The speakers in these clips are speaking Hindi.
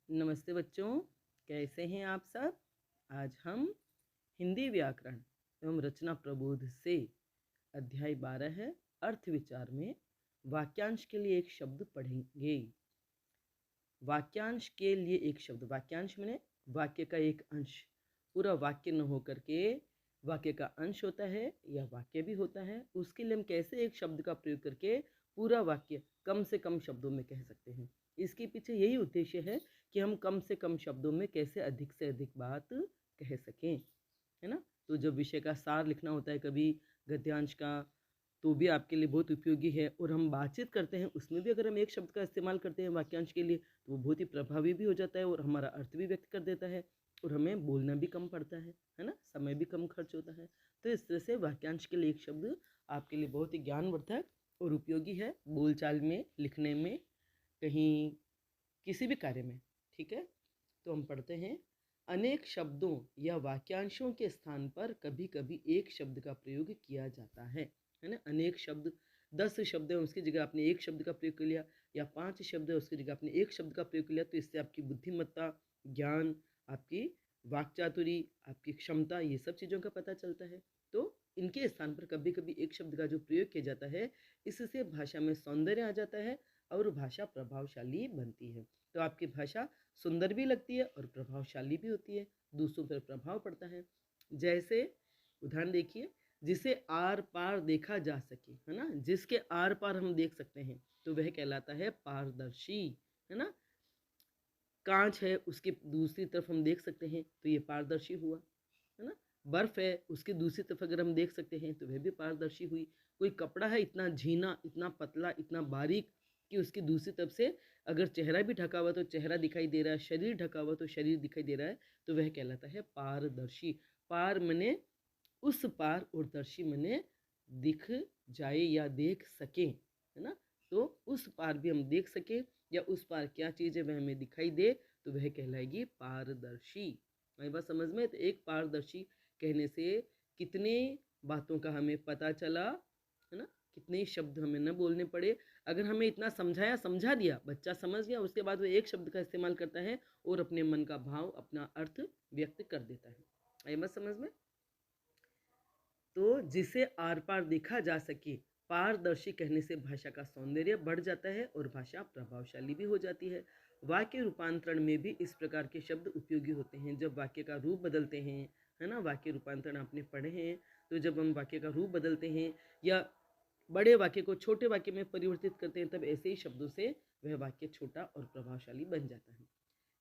नमस्ते बच्चों, कैसे हैं आप सब। आज हम हिंदी व्याकरण एवं रचना प्रबोध से अध्याय 12 है अर्थ विचार में वाक्यांश के लिए एक शब्द पढ़ेंगे। वाक्यांश के लिए एक शब्द, वाक्यांश माने वाक्य का एक अंश। पूरा वाक्य न होकर के वाक्य का अंश होता है या वाक्य भी होता है, उसके लिए हम कैसे एक शब्द का प्रयोग करके पूरा वाक्य कम से कम शब्दों में कह सकते हैं। इसके पीछे यही उद्देश्य है कि हम कम से कम शब्दों में कैसे अधिक से अधिक बात कह सकें, है ना। तो जब विषय का सार लिखना होता है, कभी गद्यांश का, तो भी आपके लिए बहुत उपयोगी है। और हम बातचीत करते हैं, उसमें भी अगर हम एक शब्द का इस्तेमाल करते हैं वाक्यांश के लिए, तो वो बहुत ही प्रभावी भी हो जाता है और हमारा अर्थ भी व्यक्त कर देता है और हमें बोलना भी कम पड़ता है ना, समय भी कम खर्च होता है। तो इस तरह से वाक्यांश के लिए एक शब्द आपके लिए बहुत ही ज्ञानवर्धक और उपयोगी है, बोलचाल में, लिखने में, कहीं किसी भी कार्य में। ठीक है, तो हम पढ़ते हैं। अनेक शब्दों या वाक्यांशों के स्थान पर कभी कभी एक शब्द का प्रयोग किया जाता है ना। अनेक शब्द, 10 शब्द है उसकी जगह आपने एक शब्द का प्रयोग कर लिया, या 5 शब्द है उसकी जगह आपने एक शब्द का प्रयोग कर लिया, तो इससे आपकी बुद्धिमत्ता, ज्ञान, आपकी वाक्चातुरी, आपकी क्षमता, ये सब चीज़ों का पता चलता है। तो इनके स्थान पर कभी कभी एक शब्द का जो प्रयोग किया जाता है, इससे भाषा में सौंदर्य आ जाता है और भाषा प्रभावशाली बनती है। तो आपकी भाषा सुंदर भी लगती है और प्रभावशाली भी होती है, दूसरों पर प्रभाव पड़ता है। जैसे उदाहरण देखिए, जिसे आर पार देखा जा सके, है ना, जिसके आर पार हम देख सकते हैं, तो वह कहलाता है पारदर्शी, है ना। कांच है, उसके दूसरी तरफ हम देख सकते हैं, तो ये पारदर्शी हुआ, है ना। बर्फ है, उसकी दूसरी तरफ अगर हम देख सकते हैं, तो वह भी पारदर्शी हुई। कोई कपड़ा है इतना झीना, इतना पतला, इतना बारीक कि उसकी दूसरी तरफ से अगर चेहरा भी ढका हुआ तो चेहरा दिखाई दे रहा है, शरीर ढका हुआ तो शरीर दिखाई दे रहा है, तो वह कहलाता है पारदर्शी। पार मने उस पार और दर्शी मने दिख जाए या देख सके, है ना। तो उस पार भी हम देख सके या उस पार क्या चीज़ है वह हमें दिखाई दे, तो वह कहलाएगी पारदर्शी। हमारी बात समझ में। तो एक पारदर्शी कहने से कितने बातों का हमें पता चला, है ना, कितने शब्द हमें न बोलने पड़े। अगर हमें इतना समझाया, समझा दिया, बच्चा समझ गया, उसके बाद वो एक शब्द का इस्तेमाल करता है और अपने मन का भाव, अपना अर्थ व्यक्त कर देता है। आई बात समझ में। तो जिसे आर पार देखा जा सके, पारदर्शी कहने से भाषा का सौंदर्य बढ़ जाता है और भाषा प्रभावशाली भी हो जाती है। वाक्य रूपांतरण में भी इस प्रकार के शब्द उपयोगी होते हैं। जब वाक्य का रूप बदलते हैं, है ना, वाक्य रूपांतरण आपने पढ़े हैं, तो जब हम वाक्य का रूप बदलते हैं या बड़े वाक्य को छोटे वाक्य में परिवर्तित करते हैं, तब ऐसे ही शब्दों से वह वाक्य छोटा और प्रभावशाली बन जाता है।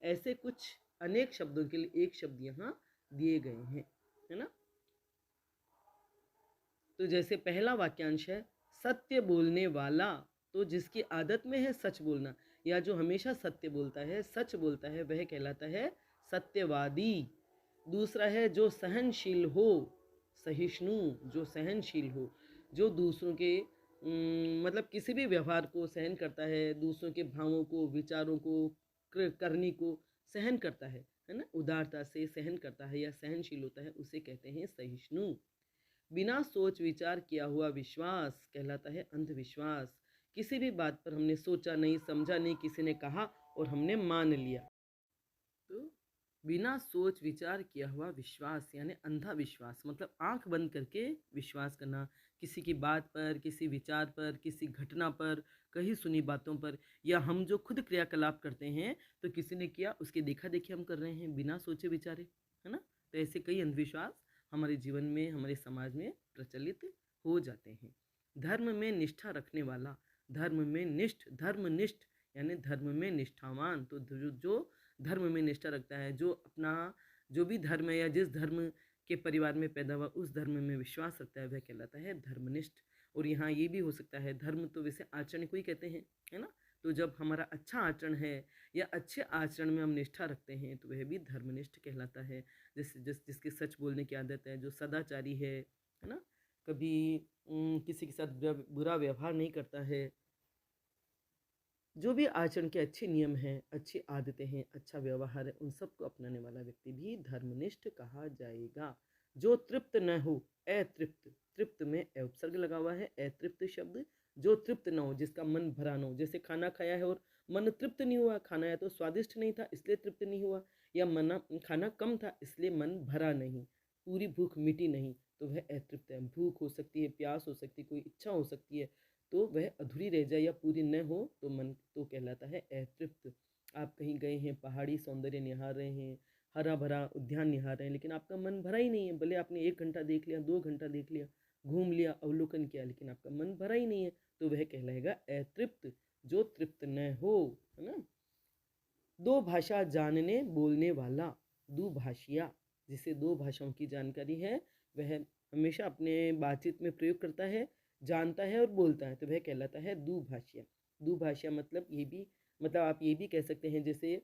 ऐसे कुछ अनेक शब्दों के लिए एक शब्द यहाँ दिए गए हैं, है ना। तो जैसे पहला वाक्यांश है सत्य बोलने वाला, तो जिसकी आदत में है सच बोलना या जो हमेशा सत्य बोलता है, सच बोलता है, वह कहलाता है सत्यवादी। दूसरा है जो सहनशील हो, सहिष्णु, जो सहनशील हो, जो दूसरों के मतलब किसी भी व्यवहार को सहन करता है, दूसरों के भावों को, विचारों को, करनी को सहन करता है ना, उदारता से सहन करता है या सहनशील होता है, उसे कहते हैं सहिष्णु। बिना सोच विचार किया हुआ विश्वास कहलाता है अंधविश्वास। किसी भी बात पर हमने सोचा नहीं, समझा नहीं, किसी ने कहा और हमने मान लिया, तो बिना सोच विचार किया हुआ विश्वास यानी अंधा विश्वास, मतलब आंख बंद करके विश्वास करना किसी की बात पर, किसी विचार पर, किसी घटना पर, कहीं सुनी बातों पर, या हम जो खुद क्रियाकलाप करते हैं तो किसी ने किया उसके देखा देखी हम कर रहे हैं बिना सोचे विचारे, है ना। तो ऐसे कई अंधविश्वास हमारे जीवन में, हमारे समाज में प्रचलित हो जाते हैं। धर्म में निष्ठा रखने वाला, धर्म में निष्ठ, धर्मनिष्ठ यानी धर्म में निष्ठावान, तो जो धर्म में निष्ठा रखता है, जो अपना जो भी धर्म है या जिस धर्म के परिवार में पैदा हुआ उस धर्म में विश्वास रखता है, वह कहलाता है धर्मनिष्ठ। और यहाँ ये भी हो सकता है, धर्म तो वैसे आचरण को ही कहते हैं, है ना। तो जब हमारा अच्छा आचरण है या अच्छे आचरण में हम निष्ठा रखते हैं, तो वह भी धर्मनिष्ठ कहलाता है। जिसकी सच बोलने की आदत है, जो सदाचारी है ना, कभी किसी के साथ बुरा व्यवहार नहीं करता है, जो भी आचरण के अच्छे नियम हैं, अच्छी आदतें हैं, अच्छा व्यवहार है, उन सबको अपनाने वाला व्यक्ति भी धर्मनिष्ठ कहा जाएगा। जो तृप्त न हो, अतृप्त, तृप्त में अ उपसर्ग लगा हुआ है, अतृप्त शब्द, जो तृप्त न हो, जिसका मन भरा न हो, जैसे खाना खाया है और मन तृप्त नहीं हुआ, खाना या तो स्वादिष्ट नहीं था इसलिए तृप्त नहीं हुआ, या खाना कम था इसलिए मन भरा नहीं, पूरी भूख मिटी नहीं, तो वह अतृप्त है। भूख हो सकती है, प्यास हो सकती है, कोई इच्छा हो सकती है, तो वह अधूरी रह जाए या पूरी न हो तो मन तो कहलाता है अतृप्त। आप कहीं गए हैं, पहाड़ी सौंदर्य निहार रहे हैं, हरा भरा उद्यान निहार रहे हैं, लेकिन आपका मन भरा ही नहीं है। भले आपने 1 घंटा देख लिया, 2 घंटा देख लिया, घूम लिया, अवलोकन किया, लेकिन आपका मन भरा ही नहीं है, तो वह कहलाएगा अतृप्त, जो तृप्त न हो, है ना। दो भाषा जानने बोलने वाला, दुभाषिया, जिसे 2 भाषाओं की जानकारी है, वह हमेशा अपने बातचीत में प्रयोग करता है, जानता है और बोलता है, तो वह कहलाता है दुभाषिया। दुभाषिया मतलब ये भी, मतलब आप ये भी कह सकते हैं, जैसे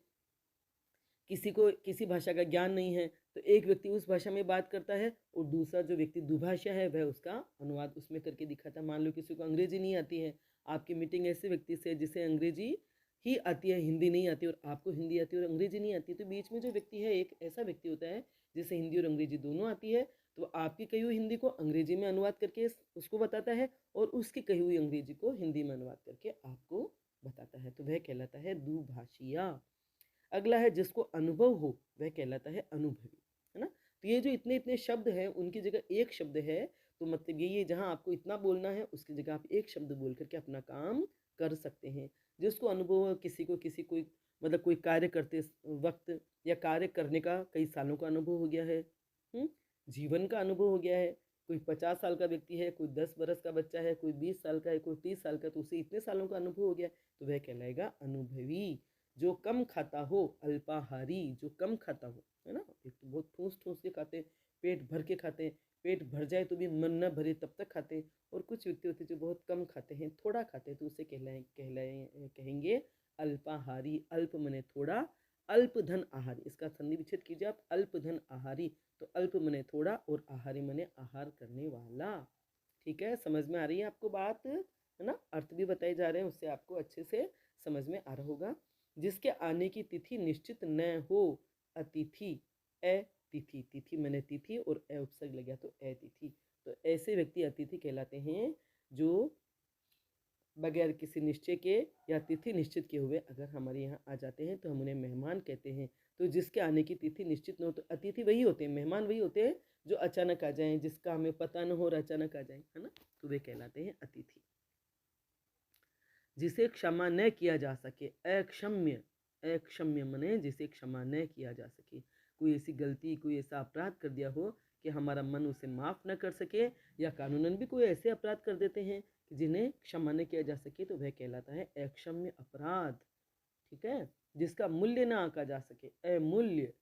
किसी को किसी भाषा का ज्ञान नहीं है तो एक व्यक्ति उस भाषा में बात करता है और दूसरा जो व्यक्ति दुभाषा है वह उसका अनुवाद उसमें करके दिखाता है। मान लो किसी को अंग्रेजी नहीं आती है, आपकी मीटिंग ऐसे व्यक्ति से जिसे अंग्रेजी ही आती है, हिंदी नहीं आती, और आपको हिंदी आती है और अंग्रेजी नहीं आती, तो बीच में जो व्यक्ति है एक ऐसा व्यक्ति होता है जिसे हिंदी और अंग्रेजी दोनों आती है, तो आपकी कही हुई हिंदी को अंग्रेजी में अनुवाद करके उसको बताता है और उसकी कही हुई अंग्रेजी को हिंदी में अनुवाद करके आपको बताता है, तो वह कहलाता है दुभाषिया। अगला है जिसको अनुभव हो, वह कहलाता है अनुभवी, है ना। तो ये जो इतने इतने शब्द हैं उनकी जगह एक शब्द है, तो मतलब ये जहाँ आपको इतना बोलना है उसकी जगह आप एक शब्द बोल करके अपना काम कर सकते हैं। जिसको अनुभव हो, किसी को कोई मतलब कोई कार्य करते वक्त या कार्य करने का कई सालों का अनुभव हो गया है, जीवन का अनुभव हो गया है। कोई 50 साल का व्यक्ति है, कोई 10 बरस का बच्चा है, कोई 20 साल का है, कोई 30 साल का, तो उसे इतने सालों का अनुभव हो गया, तो वह कहलाएगा अनुभवी। जो कम खाता हो, अल्पाहारी, जो कम खाता हो, है ना। एक तो बहुत ठूस ठूस के खाते हैं, पेट भर के खाते हैं, पेट भर जाए तो भी मन न भरे तब तक खाते हैं, और कुछ व्यक्ति होते हैं जो बहुत कम खाते हैं, थोड़ा खाते हैं, तो उसे कहेंगे अल्पाहारी। अल्प मने थोड़ा, अल्प धन आहारी, इसका संधि विच्छेद कीजिए आप, अल्प धन आहारी, तो अल्प मने थोड़ा और आहारी मने आहार करने वाला। ठीक है, समझ में आ रही है आपको बात, है ना। अर्थ भी बताए जा रहे हैं, उससे आपको अच्छे से समझ में आ रहा होगा। जिसके आने की तिथि निश्चित न हो, अतिथि, अतिथि, तिथि मैंने तिथि और अ उपसर्ग लग गया तो अतिथि, तो ऐसे व्यक्ति अतिथि कहलाते हैं जो बगैर किसी निश्चय के या तिथि निश्चित किए हुए अगर हमारे यहाँ आ जाते हैं तो हम उन्हें मेहमान कहते हैं। तो जिसके आने की तिथि निश्चित न हो, तो अतिथि वही होते हैं, मेहमान वही होते हैं जो अचानक आ जाएं, जिसका हमें पता न हो और अचानक आ जाएं, है ना, तो वे कहलाते हैं अतिथि। जिसे क्षमा न किया जा सके, अक्षम्य, अक्षम्य मने जिसे क्षमा न किया जा सके। कोई ऐसी गलती, कोई ऐसा अपराध कर दिया हो कि हमारा मन उसे माफ़ न कर सके, या कानूनन भी कोई ऐसे अपराध कर देते हैं कि जिन्हें क्षमा न किया जा सके, तो वह कहलाता है अक्षम्य अपराध। ठीक है, जिसका मूल्य न आंका जा सके, अमूल्य,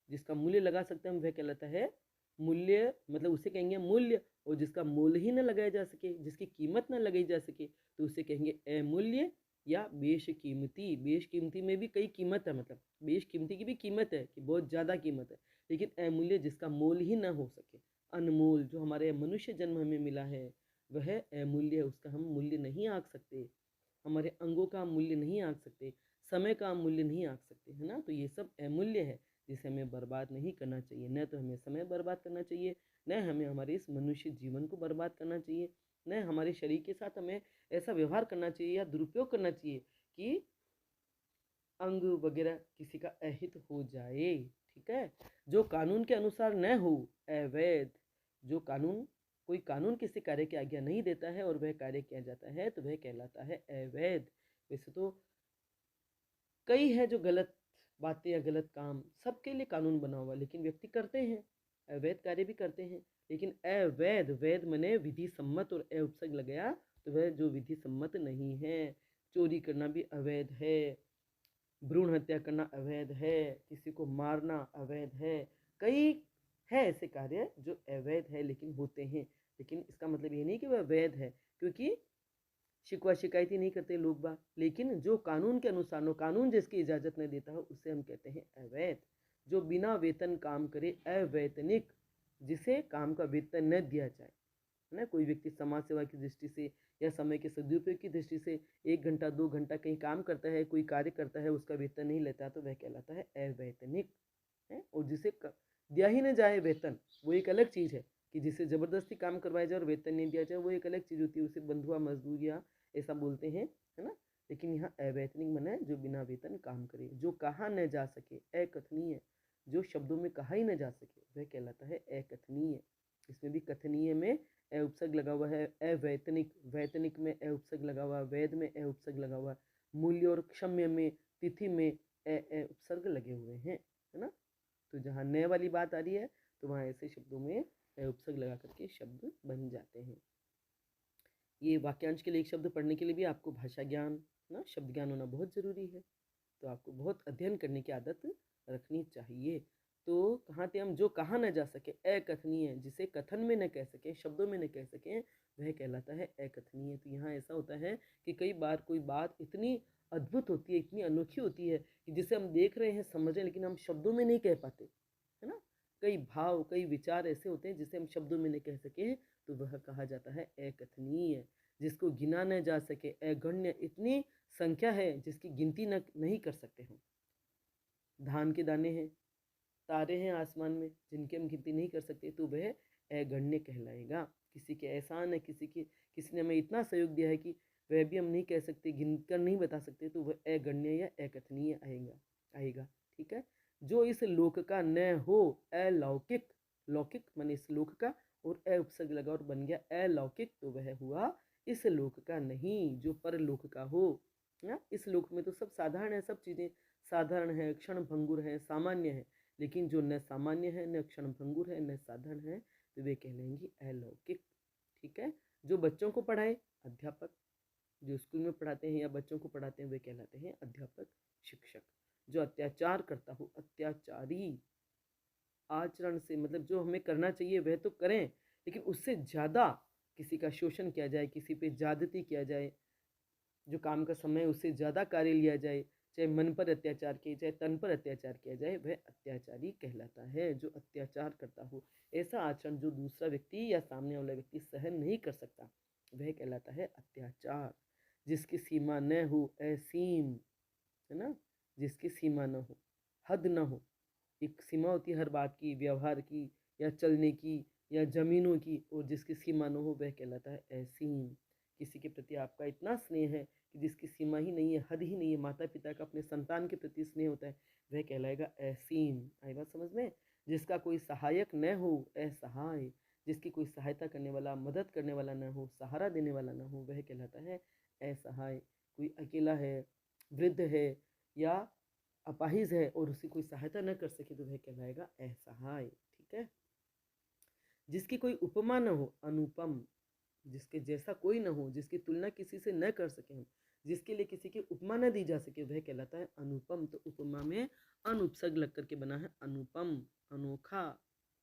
जिसका मूल्य लगा सकते हैं वह कहलाता है मूल्य, मतलब उसे कहेंगे मूल्य। और जिसका मोल ही न लगाया जा सके, जिसकी कीमत न लगाई जा सके, तो उसे कहेंगे अमूल्य या बेशकीमती। बेशकीमती में भी कई कीमत है, मतलब बेशकीमती की भी कीमत है कि बहुत ज़्यादा कीमत है, लेकिन अमूल्य जिसका मोल ही न हो सके, अनमोल, जो हमारे मनुष्य जन्म हमें मिला है वह अमूल्य है, उसका हम मूल्य नहीं आंक सकते, हमारे अंगों का मूल्य नहीं आंक सकते, समय का मूल्य नहीं आंक सकते, है ना। तो ये सब अमूल्य है जिसे हमें बर्बाद नहीं करना चाहिए। न तो हमें समय बर्बाद करना चाहिए, न हमें हमारे इस मनुष्य जीवन को बर्बाद करना चाहिए, न हमारे शरीर के साथ हमें ऐसा व्यवहार करना चाहिए या दुरुपयोग करना चाहिए कि अंग वगैरह किसी का अहित हो जाए। ठीक है, जो कानून के अनुसार न हो, अवैध, जो कानून, कोई कानून किसी कार्य की आज्ञा नहीं देता है और वह कार्य किया जाता है तो वह कहलाता है अवैध। वैसे तो कई है जो गलत बातें या गलत काम सबके लिए कानून बना हुआ, लेकिन व्यक्ति करते हैं, अवैध कार्य भी करते हैं, लेकिन अवैध, वैध मने विधि सम्मत और अ उपसर्ग लगाया तो वह जो विधि सम्मत नहीं है। चोरी करना भी अवैध है, भ्रूण हत्या करना अवैध है, किसी को मारना अवैध है, कई है ऐसे कार्य जो अवैध है लेकिन होते हैं। लेकिन इसका मतलब ये नहीं कि वह वैध है, क्योंकि शिकवा शिकायती नहीं करते लोग बाग, लेकिन जो कानून के अनुसार नो, कानून जिसकी इजाज़त नहीं देता हो उसे हम कहते हैं अवैध। जो बिना वेतन काम करे, अवैतनिक, जिसे काम का वेतन न दिया जाए, है ना। कोई व्यक्ति समाज सेवा की दृष्टि से या समय के सदुपयोग की दृष्टि से 1 घंटा 2 घंटा कहीं काम करता है, कोई कार्य करता है, उसका वेतन नहीं लेता, तो वह कहलाता है अवैतनिक, है। और जिसे दिया ही न जाए वेतन, वो एक अलग चीज़ है, कि जिसे ज़बरदस्ती काम करवाया जाए और वेतन नहीं दिया जाए, वो एक अलग चीज़ होती है, उसे बंधुआ मजदूर या ऐसा बोलते हैं, है ना। लेकिन यहाँ अवैतनिक माने जो बिना वेतन काम करे, जो कहा न जा सके, अकथनीय, जो शब्दों में कहा ही न जा सके वह कहलाता है अकथनीय। इसमें भी कथनीय में अ उपसर्ग लगा हुआ है, अवैतनिक, वैतनिक में अ उपसर्ग लगा हुआ है, वैध में अ उपसर्ग लगा हुआ है, मूल्य और क्षम्य में, तिथि में अ उपसर्ग लगे हुए हैं, है ना। तो जहाँ न वाली बात आ रही है तो वहाँ ऐसे शब्दों में अ उपसर्ग लगा करके शब्द बन जाते हैं। ये वाक्यांश के लिए एक शब्द पढ़ने के लिए भी आपको भाषा ज्ञान, ना शब्द ज्ञान होना बहुत ज़रूरी है। तो आपको बहुत अध्ययन करने की आदत रखनी चाहिए। तो कहाँ थे हम, जो कहा न जा सके, अकथनीय, जिसे कथन में न कह सकें, शब्दों में न कह सकें, वह कहलाता है अकथनीय। तो यहाँ ऐसा होता है कि कई बार कोई बात इतनी अद्भुत होती है, इतनी अनोखी होती है कि जिसे हम देख रहे हैं, समझ रहे हैं, लेकिन हम शब्दों में नहीं कह पाते, है ना। कई भाव, कई विचार ऐसे होते हैं जिसे हम शब्दों में नहीं कह सके, तो वह कहा जाता है अकथनीय। जिसको गिना न जा सके, अगण्य, इतनी संख्या है जिसकी गिनती नहीं कर सकते हम। धान के दाने हैं, तारे हैं आसमान में जिनकी हम गिनती नहीं कर सकते, तो वह अगण्य कहलाएगा। किसी के एहसान है, किसी ने हमें इतना सहयोग दिया है कि वह भी हम नहीं कह सकते, गिनकर नहीं बता सकते, तो वह अगण्य या अकथनीय आएगा। ठीक है। जो इस लोक का न हो, अलौकिक, लौकिक माने इस लोक का, और अ उपसर्ग लगा और बन गया अलौकिक, तो वह हुआ इस लोक का नहीं, जो परलोक का हो ना। इस लोक में तो सब साधारण है, सब चीजें साधारण है, क्षण भंगुर है, सामान्य है, लेकिन जो न सामान्य है, न क्षण भंगुर है, न साधारण है, तो वे कहलाएंगे अलौकिक। ठीक है। जो बच्चों को पढ़ाए, अध्यापक। जो स्कूल में पढ़ाते हैं या बच्चों को पढ़ाते हैं, वे कहलाते हैं अध्यापक, शिक्षक। जो अत्याचार करता हो, अत्याचारी, आचरण से मतलब जो हमें करना चाहिए वह तो करें, लेकिन उससे ज़्यादा किसी का शोषण किया जाए, किसी पे ज्यादती किया जाए, जो काम का समय उससे ज़्यादा कार्य लिया जाए, चाहे मन पर अत्याचार किया जाए, तन पर अत्याचार किया जाए, वह अत्याचारी कहलाता है। जो अत्याचार करता हो, ऐसा आचरण जो दूसरा व्यक्ति या सामने वाला व्यक्ति सहन नहीं कर सकता, वह कहलाता है अत्याचार। जिसकी सीमा न हो, असीम, है ना, जिसकी सीमा न हो, हद न हो। एक सीमा होती है हर बात की, व्यवहार की या चलने की या जमीनों की, और जिसकी सीमा न हो वह कहलाता है असीम। किसी के प्रति आपका इतना स्नेह है कि जिसकी सीमा ही नहीं है, हद ही नहीं है, माता पिता का अपने संतान के प्रति स्नेह होता है, वह कहलाएगा असीम। आई बात समझ में। जिसका कोई सहायक न हो, असहाय, जिसकी कोई सहायता करने वाला, मदद करने वाला न हो, सहारा देने वाला न हो, वह कहलाता है असहाय। कोई अकेला है, वृद्ध है या अपाहिज है और उसकी कोई सहायता न कर सके, तो वह कहलाएगा असहाय। ठीक है। जिसकी कोई उपमा न हो, अनुपम, जिसके जैसा कोई न हो, जिसकी तुलना किसी से न कर सके हम, जिसके लिए किसी की उपमा न दी जा सके, वह कहलाता है अनुपम। तो उपमा में अनुपसर्ग लग करके बना है अनुपम, अनोखा,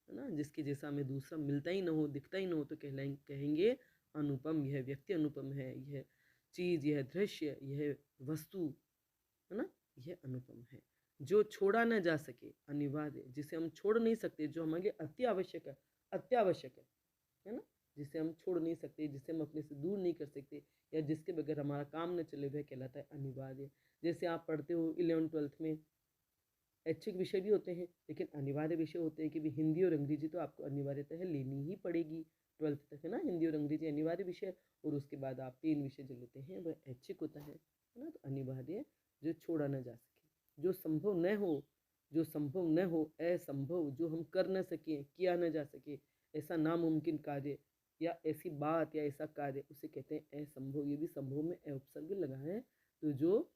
है ना। जिसके जैसा हमें दूसरा मिलता ही न हो, दिखता ही न हो, तो कहेंगे अनुपम। यह व्यक्ति अनुपम है, यह चीज, यह दृश्य, यह वस्तु, है ना, यह अनुपम है। जो छोड़ा न जा सके, अनिवार्य, जिसे हम छोड़ नहीं सकते, जो हमारे लिए अति आवश्यक है, अत्यावश्यक है ना, जिसे हम छोड़ नहीं सकते, जिसे हम अपने से दूर नहीं कर सकते, या जिसके बगैर हमारा काम न चले, वह कहलाता है अनिवार्य। जैसे आप पढ़ते हो 11th-12th में, ऐच्छिक विषय भी होते हैं, लेकिन अनिवार्य विषय होते हैं कि भी हिंदी और अंग्रेजी तो आपको अनिवार्यतः लेनी ही पड़ेगी 12th तक, है ना। हिंदी और अंग्रेजी अनिवार्य विषय, और उसके बाद आप 3 विषय जो लेते हैं वह ऐच्छिक होता है ना। तो अनिवार्य, जो छोड़ा न जा सके, जो संभव न हो, जो संभव न हो, असंभव, जो हम कर न सकें, किया न जा सके, ऐसा नामुमकिन कार्य या ऐसी बात या ऐसा कार्य, उसे कहते हैं असंभव। ये भी संभव में अ उपसर्ग लगा है, तो जो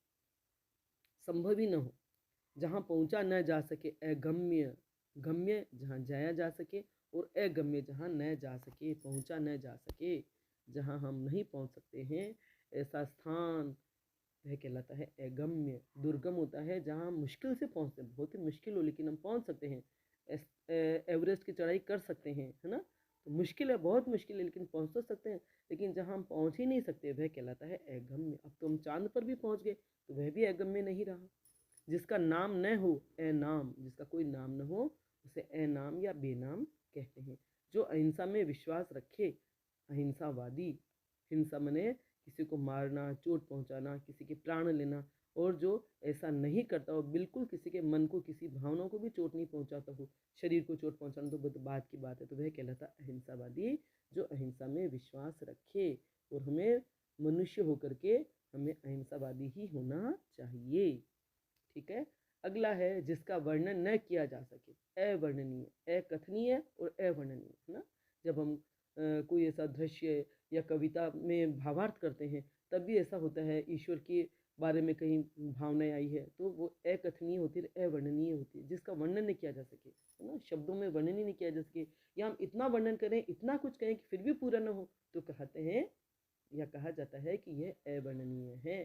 संभव ही न हो, जहाँ पहुँचा न जा सके, अगम्य, गम्य जहाँ जाया जा सके, और अगम्य जहाँ न जा सके, पहुँचा न जा सके, जहाँ हम नहीं पहुँच सकते हैं, ऐसा स्थान वह कहलाता है अगम्य। दुर्गम होता है जहाँ हम मुश्किल से पहुँचते हैं, बहुत ही मुश्किल हो लेकिन हम पहुँच सकते हैं। एवरेस्ट की चढ़ाई कर सकते हैं, है ना। तो मुश्किल है, बहुत मुश्किल है, लेकिन पहुँच तो सकते हैं। लेकिन जहाँ हम पहुँच ही नहीं सकते, वह कहलाता है अगम्य। अब तो हम चांद पर भी पहुँच गए, तो वह भी अगम्य नहीं रहा। जिसका नाम न हो, अनाम, जिसका कोई नाम न हो, उसे अनाम या बेनाम कहते हैं। जो अहिंसा में विश्वास रखे, अहिंसावादी, हिंसा मने किसी को मारना, चोट पहुंचाना, किसी के प्राण लेना, और जो ऐसा नहीं करता हो, बिल्कुल किसी के मन को, किसी भावना को भी चोट नहीं पहुंचाता हो, शरीर को चोट पहुंचाना तो बात की बात है, तो वह कहलाता अहिंसावादी। जो अहिंसा में विश्वास रखे और हमें मनुष्य होकर के हमें अहिंसावादी ही होना चाहिए। ठीक है। अगला है जिसका वर्णन न किया जा सके, अवर्णनीय, अकथनीय और अवर्णनीय, है ना। जब हम कोई ऐसा दृश्य या कविता में भावार्थ करते हैं तब भी ऐसा होता है, ईश्वर के बारे में कहीं भावनाएं आई है तो वो अकथनीय होती है, अवर्णनीय होती है, जिसका वर्णन नहीं किया जा सके, है ना। शब्दों में वर्णन ही नहीं किया जा सके, या हम इतना वर्णन करें, इतना कुछ कहें कि फिर भी पूरा न हो, तो कहते हैं या कहा जाता है कि यह अवर्णनीय है।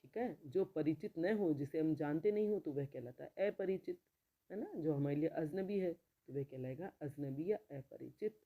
ठीक है। जो परिचित न हो, जिसे हम जानते नहीं हो, तो वह कहलाता है अपरिचित, है ना। जो हमारे लिए अजनबी है तो वह कहलाएगा अजनबी या अपरिचित।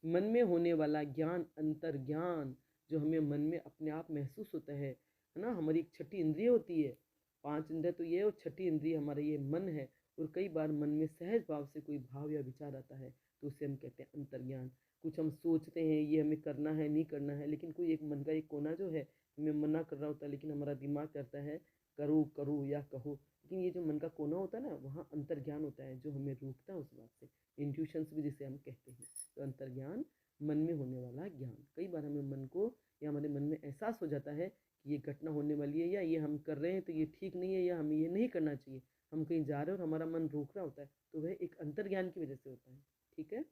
मन में होने वाला ज्ञान, अंतर्ज्ञान, जो हमें मन में अपने आप महसूस होता है ना। हमारी एक छठी इंद्रिय होती है, 5 इंद्रिय तो ये, और छठी इंद्रिय हमारा ये मन है। और कई बार मन में सहज भाव से कोई भाव या विचार आता है तो उसे हम कहते हैं अंतर्ज्ञान। कुछ हम सोचते हैं ये हमें करना है, नहीं करना है, लेकिन कोई एक मन का एक कोना जो है हमें मना कर रहा होता है, लेकिन हमारा दिमाग कहता है करो करो या कहो। लेकिन ये जो मन का कोना होता है ना, वहाँ अंतर्ज्ञान होता है जो हमें रोकता है उस बात से। इंट्यूशंस भी जिसे हम कहते हैं। तो अंतर्ज्ञान, मन में होने वाला ज्ञान। कई बार हमें मन को या हमारे मन में एहसास हो जाता है कि ये घटना होने वाली है, या ये हम कर रहे हैं तो ये ठीक नहीं है, या हमें ये नहीं करना चाहिए, हम कहीं जा रहे हैं और हमारा मन रोक रहा होता है, तो वह एक अंतर्ज्ञान की वजह से होता है। ठीक है।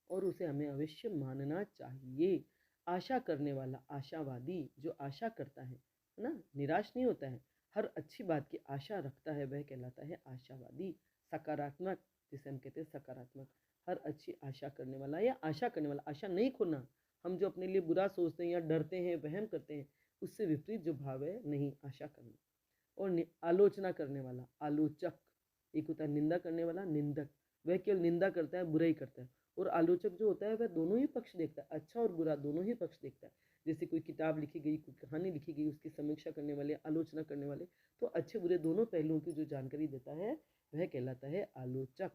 और उसे हमें अवश्य मानना चाहिए। आशा करने वाला, आशावादी, जो आशा करता है ना, निराश नहीं होता है, हर अच्छी बात की आशा रखता है, वह कहलाता है आशावादी। सकारात्मक, जिसे हम कहते हैं सकारात्मक, हर अच्छी आशा करने वाला या आशा करने वाला, आशा नहीं खोना। हम जो अपने लिए बुरा सोचते हैं या डरते हैं, वहम करते हैं, उससे विपरीत जो भाव है, नहीं, आशा करना। और आलोचना करने वाला, आलोचक। एक होता है निंदा करने वाला, निंदक, वह केवल निंदा करता है, बुराई करता है। और आलोचक जो होता है वह दोनों ही पक्ष देखता है, अच्छा और बुरा दोनों ही पक्ष देखता है। जैसे कोई किताब लिखी गई, कोई कहानी लिखी गई, उसकी समीक्षा करने वाले, आलोचना करने वाले, तो अच्छे बुरे दोनों पहलुओं की जो जानकारी देता है वह कहलाता है आलोचक।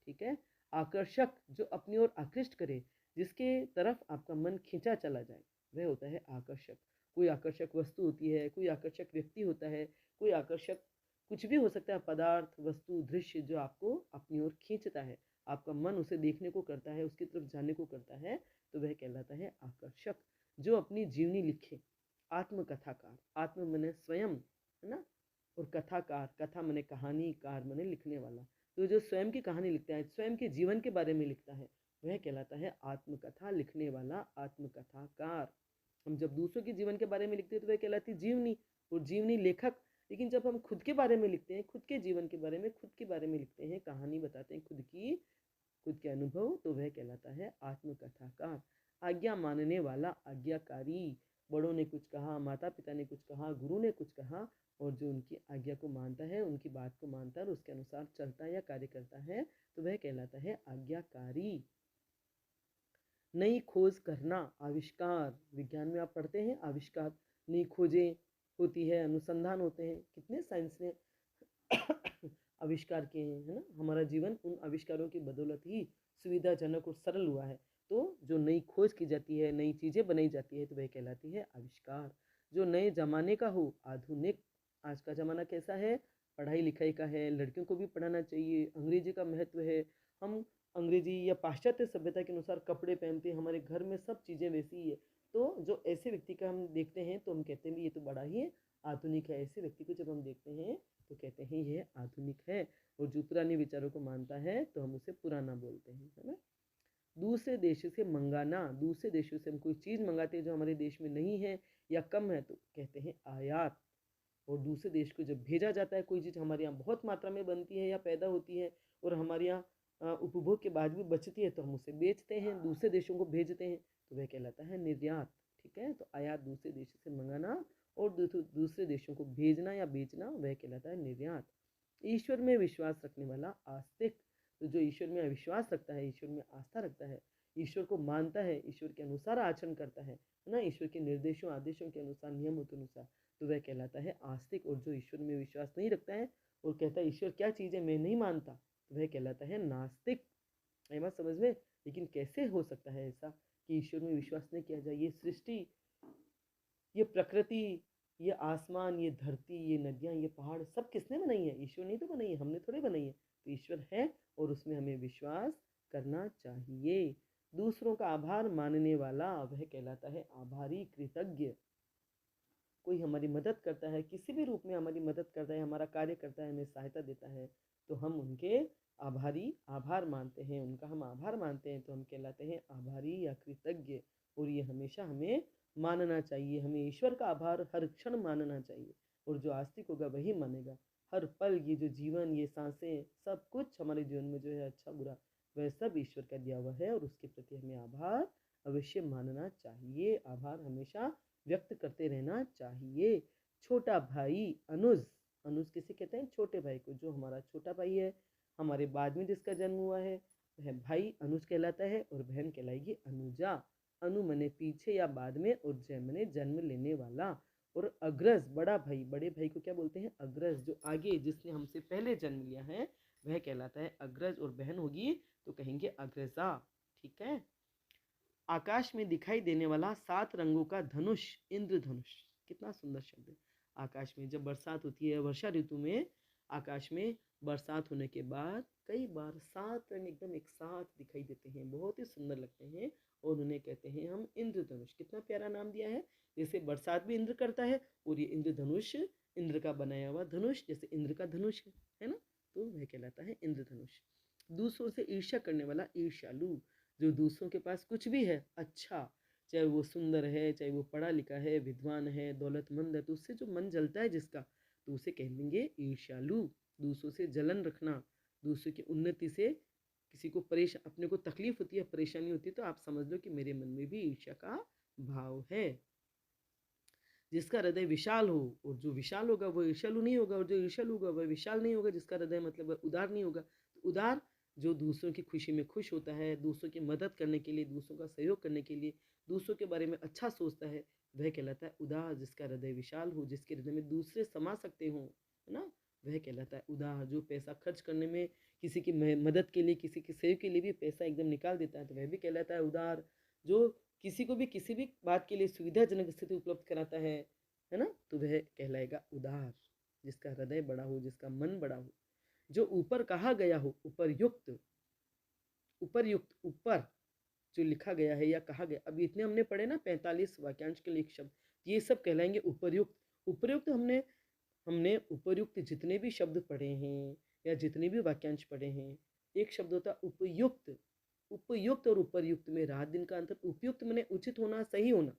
ठीक है। आकर्षक, जो अपनी ओर आकृष्ट करे, जिसके तरफ आपका मन खींचा चला जाए, वह होता है आकर्षक। कोई आकर्षक वस्तु होती है, कोई आकर्षक व्यक्ति होता है, कोई आकर्षक कुछ भी हो सकता है, पदार्थ, वस्तु, दृश्य, जो आपको अपनी ओर खींचता है, आपका मन उसे देखने को करता है, उसकी तरफ जाने को करता है, तो वह कहलाता है आकर्षक। जो अपनी जीवनी लिखे, आत्मकथाकार, आत्म मने स्वयं, है ना। और कथाकार, कथा मने कहानी, कार मने लिखने वाला। तो जो स्वयं की कहानी लिखता है, स्वयं के जीवन के बारे में लिखता है, वह कहलाता है आत्मकथा लिखने वाला, आत्मकथाकार। हम जब दूसरों के जीवन के बारे में लिखते हैं तो वह कहलाती जीवनी, और जीवनी लेखक। लेकिन जब हम खुद के बारे में लिखते हैं, खुद के जीवन के बारे में, खुद के बारे में लिखते हैं, कहानी बताते हैं खुद की, खुद के अनुभव, तो वह कहलाता है आत्मकथाकार। आज्ञा मानने वाला, आज्ञाकारी। बड़ों ने कुछ कहा, माता पिता ने कुछ कहा, गुरु ने कुछ कहा, और जो उनकी आज्ञा को मानता है, उनकी बात को मानता है और उसके अनुसार चलता है या कार्य करता है, तो वह कहलाता है आज्ञाकारी। नई खोज करना, आविष्कार। विज्ञान में आप पढ़ते हैं आविष्कार, नई खोजें होती है, अनुसंधान होते हैं, कितने साइंस ने आविष्कार किए हैं, है ना। हमारा जीवन उन आविष्कारों की बदौलत ही सुविधाजनक और सरल हुआ है। तो जो नई खोज की जाती है, नई चीज़ें बनाई जाती है, तो वह कहलाती है आविष्कार। जो नए जमाने का हो, आधुनिक। आज का ज़माना कैसा है, पढ़ाई लिखाई का है, लड़कियों को भी पढ़ाना चाहिए, अंग्रेजी का महत्व है, हम अंग्रेजी या पाश्चात्य सभ्यता के अनुसार कपड़े पहनते हैं, हमारे घर में सब चीज़ें वैसी ही है। तो जो ऐसे व्यक्ति का हम देखते हैं तो हम कहते हैं ये तो बड़ा ही आधुनिक है। ऐसे व्यक्ति को जब हम देखते हैं तो कहते हैं ये आधुनिक है। और जो पुराने विचारों को मानता है तो हम उसे पुराना बोलते हैं, है ना। दूसरे देशों से मंगाना, दूसरे देशों से हम कोई चीज़ मंगाते हैं जो हमारे देश में नहीं है या कम है, तो कहते हैं आयात। और दूसरे देश को जब भेजा जाता है, कोई चीज़ हमारे यहाँ बहुत मात्रा में बनती है या पैदा होती है और हमारे यहाँ उपभोग के बाद भी बचती है, तो हम उसे बेचते हैं, दूसरे देशों को भेजते हैं, तो वह कहलाता है निर्यात। ठीक है। तो आयात, दूसरे देशों से मंगाना और दूसरे देशों को भेजना या बेचना, वह कहलाता है निर्यात। ईश्वर में विश्वास रखने वाला, आस्तिक। तो जो ईश्वर में विश्वास रखता है, ईश्वर में आस्था रखता है, ईश्वर को मानता है, ईश्वर के अनुसार आचरण करता है ना, ईश्वर के निर्देशों आदेशों के अनुसार, नियमों के अनुसार, तो वह कहलाता है आस्तिक। और जो ईश्वर में विश्वास नहीं रखता है और कहता है ईश्वर क्या चीज़ है मैं नहीं मानता, तो वह कहलाता है नास्तिक। ये बात समझ में। लेकिन कैसे हो सकता है ऐसा कि ईश्वर में विश्वास नहीं किया जाए। ये सृष्टि, ये प्रकृति, ये आसमान, ये धरती, ये नदियाँ, ये पहाड़, सब किसने बनाई है? ईश्वर ने तो बनाई है, हमने थोड़े बनाई है। तो ईश्वर है और उसमें हमें विश्वास करना चाहिए। दूसरों का आभार मानने वाला, वह कहलाता है आभारी, कृतज्ञ। कोई हमारी मदद करता है, किसी भी रूप में हमारी मदद करता है, हमारा कार्य करता है, हमें सहायता देता है, तो हम उनके आभार मानते हैं, उनका हम आभार मानते हैं, तो हम कहलाते हैं आभारी या कृतज्ञ। और ये हमेशा हमें मानना चाहिए, हमें ईश्वर का आभार हर क्षण मानना चाहिए। और जो आस्तिक होगा वही मानेगा। हर पल ये जो जीवन, ये सांसें, सब कुछ हमारे जीवन में जो है अच्छा बुरा, वह सब ईश्वर का दिया हुआ है और उसके प्रति हमें आभार अवश्य मानना चाहिए। आभार हमेशा व्यक्त करते रहना चाहिए। छोटा भाई अनुज, अनुज किसे कहते हैं? छोटे भाई को। जो हमारा छोटा भाई है, हमारे बाद में जिसका जन्म हुआ है, वह भाई अनुज कहलाता है और बहन कहलाएगी अनुजा। अनु मने पीछे या बाद में, और जय मने जन्म लेने वाला। और अग्रज बड़ा भाई, बड़े भाई को क्या बोलते हैं? अग्रज। जो आगे, जिसने हमसे पहले जन्म लिया है, वह कहलाता है अग्रज। और बहन होगी तो कहेंगे अग्रजा। ठीक है। आकाश में दिखाई देने वाला 7 रंगों का धनुष इंद्रधनुष। कितना सुंदर शब्द है। आकाश में जब बरसात होती है, वर्षा ऋतु में आकाश में बरसात होने के बाद कई बार 7 रंग एकदम एक साथ दिखाई देते हैं, बहुत ही सुंदर लगते हैं, और उन्हें कहते हैं हम इंद्रधनुष। कितना प्यारा नाम दिया है। जैसे बरसात भी इंद्र करता है, और ये इंद्रधनुष इंद्र का बनाया हुआ धनुष, जैसे इंद्र का धनुष है ना, तो वह कहलाता है इंद्रधनुष। दूसरों से ईर्ष्या करने वाला ईर्ष्यालु। जो दूसरों के पास कुछ भी है अच्छा, चाहे वो सुंदर है, चाहे वो पढ़ा लिखा है, विद्वान है, दौलतमंद है, तो उससे जो मन जलता है जिसका, तो उसे कहेंगे ईर्ष्यालु। दूसरों से जलन रखना, दूसरों की उन्नति से किसी को अपने को तकलीफ होती है, परेशानी होती है, तो आप समझ लो कि मेरे मन में भी ईर्ष्या का भाव है। जिसका हृदय विशाल हो, और जो विशाल होगा वो ईर्ष्यालु नहीं होगा, और जो ईर्ष्यालु होगा वह विशाल नहीं होगा। जिसका हृदय मतलब वह उदार नहीं होगा। तो उदार जो दूसरों की खुशी में खुश होता है, दूसरों की मदद करने के लिए, दूसरों का सहयोग करने के लिए, दूसरों के बारे में अच्छा सोचता है, वह कहलाता है उदार। जिसका हृदय विशाल हो, जिसके हृदय में दूसरे समा सकते हो, है ना, वह कहलाता है उदार। जो पैसा खर्च करने में, किसी की मदद के लिए, किसी के सहयोग के लिए भी पैसा एकदम निकाल देता है, तो वह भी कहलाता है उदार। जो किसी को भी किसी भी बात के लिए सुविधाजनक स्थिति उपलब्ध कराता है ना, तो वह कहलाएगा उदार। जिसका हृदय बड़ा हो, जिसका मन बड़ा हो। जो ऊपर कहा गया हो, उपर्युक्त, उपर्युक्त ऊपर जो लिखा गया है या कहा गया, अभी इतने हमने पढ़े ना 45 वाक्यांश के लिए एक शब्द, ये सब कहलाएंगे उपर्युक्त। उपर्युक्त हमने उपर्युक्त जितने भी शब्द पढ़े हैं या जितने भी वाक्यांश पढ़े हैं, एक शब्द होता है उपयुक्त। उपयुक्त और उपर्युक्त में रात दिन का अंतर। उपयुक्त माने उचित होना, सही होना,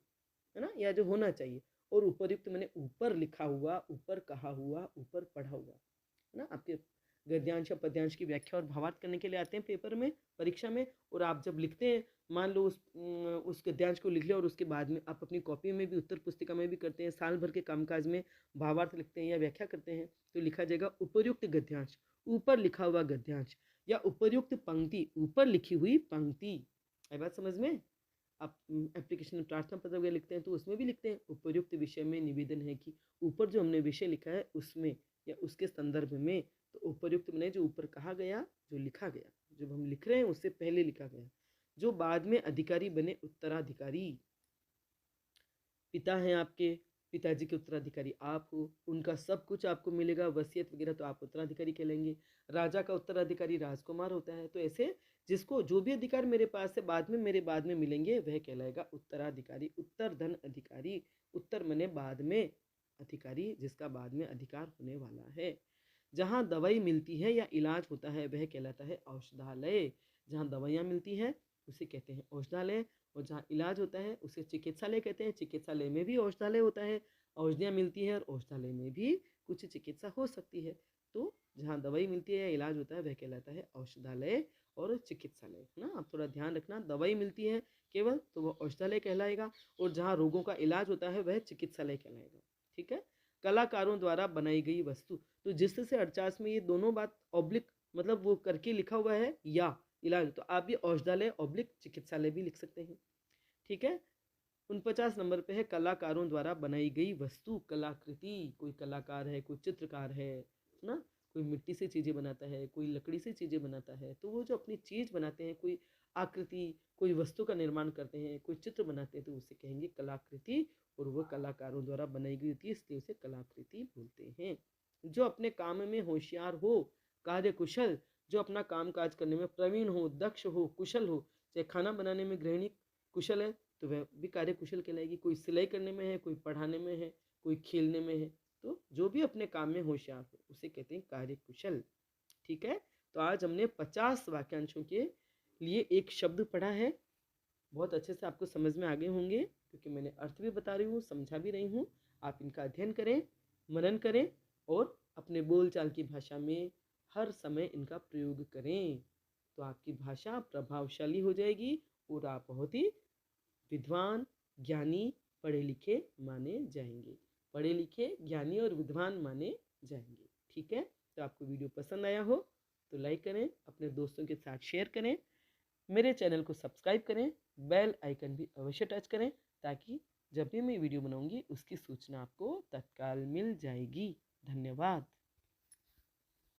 है ना, या जो होना चाहिए। और उपर्युक्त माने ऊपर लिखा हुआ, ऊपर कहा हुआ, ऊपर पढ़ा हुआ, है ना। आपके गद्यांश या पद्यांश की व्याख्या और भावार्थ करने के लिए आते हैं पेपर में, परीक्षा में, और आप जब लिखते हैं, मान लो उस गद्यांश को लिख लिया, और उसके बाद में आप अपनी कॉपी में भी, उत्तर पुस्तिका में भी करते हैं, साल भर के कामकाज में भावार्थ लिखते हैं या व्याख्या करते हैं, तो लिखा जाएगा उपर्युक्त गद्यांश, ऊपर लिखा हुआ गद्यांश, या उपर्युक्त पंक्ति, ऊपर लिखी हुई पंक्ति। आई बात समझ में? आप एप्लीकेशन में प्रार्थना पत्र वगैरह लिखते हैं, तो उसमें भी लिखते हैं उपर्युक्त विषय में निवेदन है कि ऊपर जो हमने विषय लिखा है उसमें या उसके संदर्भ में। तो उपर्युक्त माने जो ऊपर कहा गया, जो लिखा गया, जो हम लिख रहे हैं उससे पहले लिखा गया। जो बाद में अधिकारी बने, उत्तराधिकारी। पिता हैं आपके, पिताजी के उत्तराधिकारी आप हो, उनका सब कुछ आपको मिलेगा, वसीयत वगैरह, तो आप उत्तराधिकारी कहलाएंगे। राजा का उत्तराधिकारी राजकुमार होता है, तो ऐसे जिसको जो भी अधिकार मेरे पास है, मेरे बाद में मिलेंगे, वह कहलाएगा उत्तराधिकारी। उत्तर धन अधिकारी, उत्तर मने बाद में, अधिकारी जिसका बाद में अधिकार होने वाला है। जहाँ दवाई मिलती है या इलाज होता है, वह कहलाता है औषधालय। जहाँ दवाइयाँ मिलती हैं उसे कहते हैं औषधालय, और जहाँ इलाज होता है उसे चिकित्सालय कहते हैं। चिकित्सालय में भी औषधालय होता है, औषधियाँ मिलती है, और औषधालय में भी कुछ चिकित्सा हो सकती है। तो जहाँ दवाई मिलती है या इलाज होता है वह कहलाता है औषधालय और चिकित्सालय, है ना। आप थोड़ा ध्यान रखना, दवाई मिलती है केवल तो वह औषधालय कहलाएगा, और जहाँ रोगों का इलाज होता है वह चिकित्सालय कहलाएगा। ठीक है। कलाकारों द्वारा बनाई गई वस्तु, तो जिससे से 48 में ये दोनों बात ऑब्लिक, मतलब वो करके लिखा हुआ है या इलाज, तो आप भी औषधालय ऑब्लिक चिकित्सालय भी लिख सकते हैं। ठीक है। 49 नंबर पे है कलाकारों द्वारा बनाई गई वस्तु, कलाकृति। कोई कलाकार है, कोई चित्रकार है ना, कोई मिट्टी से चीज़ें बनाता है, कोई लकड़ी से चीज़ें बनाता है, तो वो जो अपनी चीज़ बनाते हैं, कोई आकृति, कोई वस्तु का निर्माण करते हैं, कोई चित्र बनाते हैं, तो उसे कहेंगे कलाकृति, और वह कलाकारों द्वारा बनाई गई होती है, इसलिए उसे कलाकृति बोलते हैं। जो अपने काम में होशियार हो, कार्यकुशल, जो अपना काम काज करने में प्रवीण हो, दक्ष हो, कुशल हो, चाहे खाना बनाने में गृहिणी कुशल है तो वह भी कार्य कुशल कहलाएगी। कोई सिलाई करने में है, कोई पढ़ाने में है, कोई खेलने में है, तो जो भी अपने काम में होशियार हो उसे कहते हैं कार्यकुशल। ठीक है, तो आज हमने 50 वाक्यांशों के लिए एक शब्द पढ़ा है। बहुत अच्छे से आपको समझ में आ गए होंगे, क्योंकि मैंने अर्थ भी बता रही हूँ, समझा भी रही हूँ। आप इनका अध्ययन करें, मनन करें और अपने बोलचाल की भाषा में हर समय इनका प्रयोग करें, तो आपकी भाषा प्रभावशाली हो जाएगी और आप बहुत ही विद्वान, ज्ञानी, पढ़े लिखे माने जाएंगे। पढ़े लिखे, ज्ञानी और विद्वान माने जाएंगे। ठीक है, तो आपको वीडियो पसंद आया हो तो लाइक करें, अपने दोस्तों के साथ शेयर करें, मेरे चैनल को सब्सक्राइब करें, बेल आइकन भी अवश्य टच करें, ताकि जब भी मैं वीडियो बनाऊंगी उसकी सूचना आपको तत्काल मिल जाएगी। धन्यवाद।